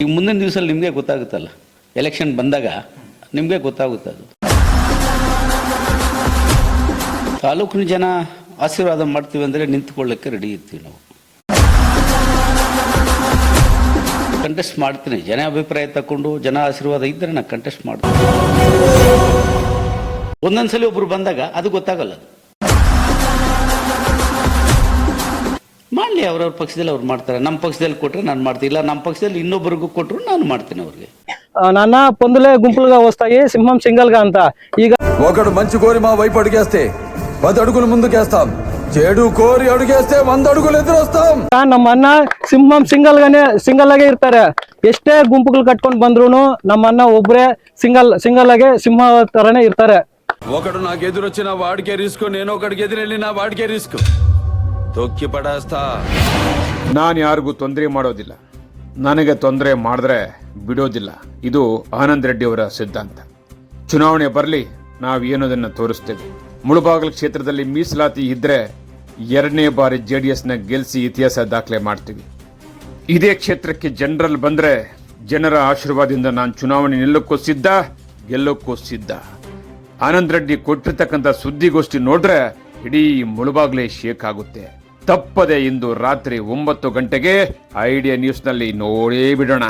ಈಗ ಮುಂದಿನ ದಿವಸದಲ್ಲಿ ನಿಮಗೆ ಗೊತ್ತಾಗುತ್ತಲ್ಲ, ಎಲೆಕ್ಷನ್ ಬಂದಾಗ ನಿಮಗೆ ಗೊತ್ತಾಗುತ್ತೆ. ಅದು ತಾಲೂಕಿನ ಜನ ಆಶೀರ್ವಾದ ಮಾಡ್ತೀವಿ ಅಂದರೆ ನಿಂತ್ಕೊಳ್ಳೋಕ್ಕೆ ರೆಡಿ ಇರ್ತೀವಿ ನಾವು. ಕಂಟೆಸ್ಟ್ ಮಾಡ್ತೀನಿ, ಜನ ಅಭಿಪ್ರಾಯ ತಗೊಂಡು ಜನ ಆಶೀರ್ವಾದ ಇದ್ದರೆ ನಾನು ಕಂಟೆಸ್ಟ್ ಮಾಡ್ತೀನಿ. ಒಂದೊಂದ್ಸಲಿ ಒಬ್ರು ಬಂದಾಗ ಅದು ಗೊತ್ತಾಗಲ್ಲ. ಮಾಡಲಿ, ಅವ್ರವ್ರ ಪಕ್ಷದಲ್ಲಿ ಅವ್ರು ಮಾಡ್ತಾರೆ. ನಮ್ಮ ಪಕ್ಷದಲ್ಲಿ ಕೊಟ್ಟರೆ ನಾನು ಮಾಡ್ತೀನಿ, ಇಲ್ಲ ನಮ್ಮ పక్షದಲ್ಲಿ ಇನ್ನೊಬ್ಬರಿಗೂ కొట్టరు ನಾನು ಮಾಡ್ತೀನಿ ಅವ್ರಿಗೆ. నాన్న పొందులే గుంపులుగా వస్తాయి, సింహం సింగల్గా అంతా. ఇక ఒకడు మంచి కోరి మా వైపు అడుగేస్తే 10 అడుగులు ముందుకేస్తాం, చెడు కోరి అడుగేస్తే 100 ಅಡುಗುలు ಎದುರొస్తాం. ನಮ್ಮ ಅಣ್ಣ ಸಿಂಹಂ ಸಿಂಗಲ್ ಆಗೇ ಇರ್ತಾರೆ. ಎಷ್ಟೇ ಗುಂಪುಗಳು ಕಟ್ಕೊಂಡು ಬಂದ್ರು ನಮ್ಮ ಅಣ್ಣ ಒಬ್ಬರೇ ಸಿಂಗಲ್ ಆಗಿ ಸಿಂಹ ತರನೇ ಇರ್ತಾರೆ. ఒకడు నాకు ఎదురొచ్చిన వాడికే రిస్క్, నేను ఒకడికి ఎదురెళ్ళిన వాడికే ರಿಸ್ಕ್. ತೊಕ್ಕಿ ಪಡಾಸ್ತಾ. ನಾನು ಯಾರಿಗೂ ತೊಂದರೆ ಮಾಡೋದಿಲ್ಲ, ನನಗೆ ತೊಂದರೆ ಮಾಡಿದ್ರೆ ಬಿಡೋದಿಲ್ಲ. ಇದು ಆನಂದ್ ರೆಡ್ಡಿ ಅವರ ಸಿದ್ಧಾಂತ. ಚುನಾವಣೆ ಬರಲಿ, ನಾವು ಏನೋದನ್ನು ತೋರಿಸ್ತೇವೆ. ಮುಳಬಾಗಿಲು ಕ್ಷೇತ್ರದಲ್ಲಿ ಮೀಸಲಾತಿ ಇದ್ರೆ 2ನೇ ಬಾರಿ JDSನ ಗೆಲ್ಲಿಸಿ ಇತಿಹಾಸ ದಾಖಲೆ ಮಾಡ್ತೀವಿ. ಇದೇ ಕ್ಷೇತ್ರಕ್ಕೆ ಜನರಲ್ ಬಂದ್ರೆ ಜನರ ಆಶೀರ್ವಾದದಿಂದ ನಾನು ಚುನಾವಣೆ ನಿಲ್ಲಕ್ಕೂ ಸಿದ್ಧ, ಗೆಲ್ಲಕ್ಕೂ ಸಿದ್ಧ. ಆನಂದ್ ರೆಡ್ಡಿ ಕೊಟ್ಟಿರ್ತಕ್ಕಂಥ ಸುದ್ದಿಗೋಷ್ಠಿ ನೋಡ್ರೆ ಇಡೀ ಮುಳಬಾಗ್ಲೇ ಶೇಕ್ ಆಗುತ್ತೆ. ತಪ್ಪದೆ ಇಂದು ರಾತ್ರಿ 9 ಗಂಟೆಗೆ ಐಡಿಯಾ ನ್ಯೂಸ್ನಲ್ಲಿ ನೋಡೇ ಬಿಡೋಣ.